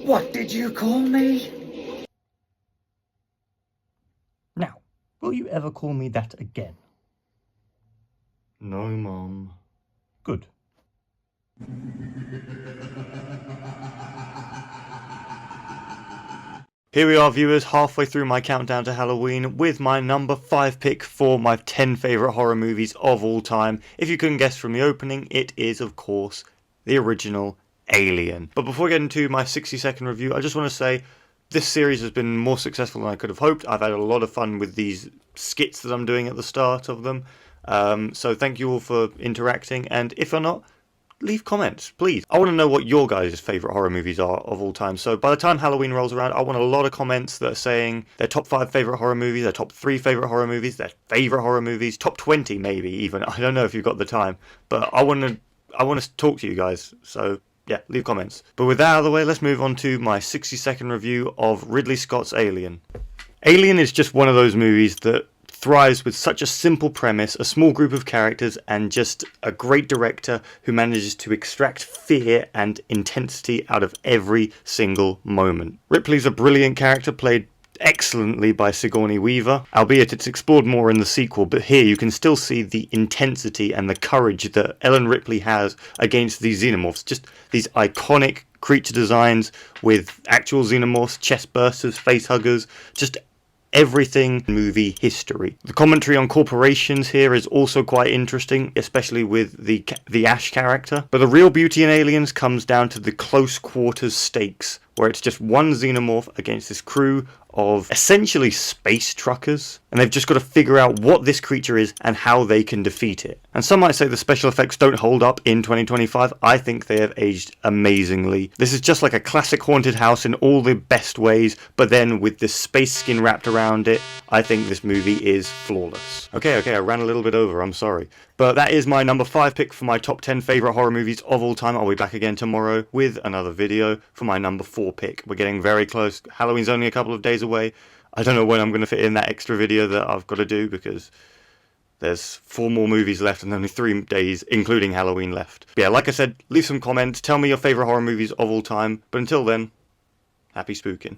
What did you call me? Now, will you ever call me that again? No, Mom. Good. Here we are, viewers, halfway through my countdown to Halloween with my number 5 pick for my 10 favourite horror movies of all time. If you couldn't guess from the opening, it is, of course, the original Alien. But before I get into my 60-second review, I just want to say this series has been more successful than I could have hoped. I've had a lot of fun with these skits that I'm doing at the start of them. So thank you all for interacting, and if you're not, leave comments, please. I want to know what your guys' favourite horror movies are of all time. So by the time Halloween rolls around, I want a lot of comments that are saying their top 5 favourite horror movies, their top 3 favourite horror movies, their favourite horror movies, top 20 maybe even. I don't know if you've got the time, but I want to talk to you guys. So yeah, leave comments. But with that out of the way, let's move on to my 60-second review of Ridley Scott's Alien. Alien is just one of those movies that thrives with such a simple premise, a small group of characters, and just a great director who manages to extract fear and intensity out of every single moment. Ripley's a brilliant character played excellently by Sigourney Weaver, albeit it's explored more in the sequel, but here you can still see the intensity and the courage that Ellen Ripley has against these xenomorphs. Just these iconic creature designs with actual xenomorphs, chest bursters, face huggers, just everything movie history. The commentary on corporations here is also quite interesting, especially with the Ash character. But the real beauty in Aliens comes down to the close quarters stakes, where it's just one xenomorph against this crew of essentially space truckers, and they've just got to figure out what this creature is and how they can defeat it. And some might say the special effects don't hold up in 2025. I think they have aged amazingly. This is just like a classic haunted house in all the best ways, but then with this space skin wrapped around it. I think this movie is flawless. Okay, I ran a little bit over, I'm sorry. But that is my number 5 pick for my top 10 favourite horror movies of all time. I'll be back again tomorrow with another video for my number 4 pick. We're getting very close. Halloween's only a couple of days away. I don't know when I'm going to fit in that extra video that I've got to do, because there's 4 more movies left and only 3 days, including Halloween, left. But yeah, like I said, leave some comments. Tell me your favourite horror movies of all time. But until then, happy spooking.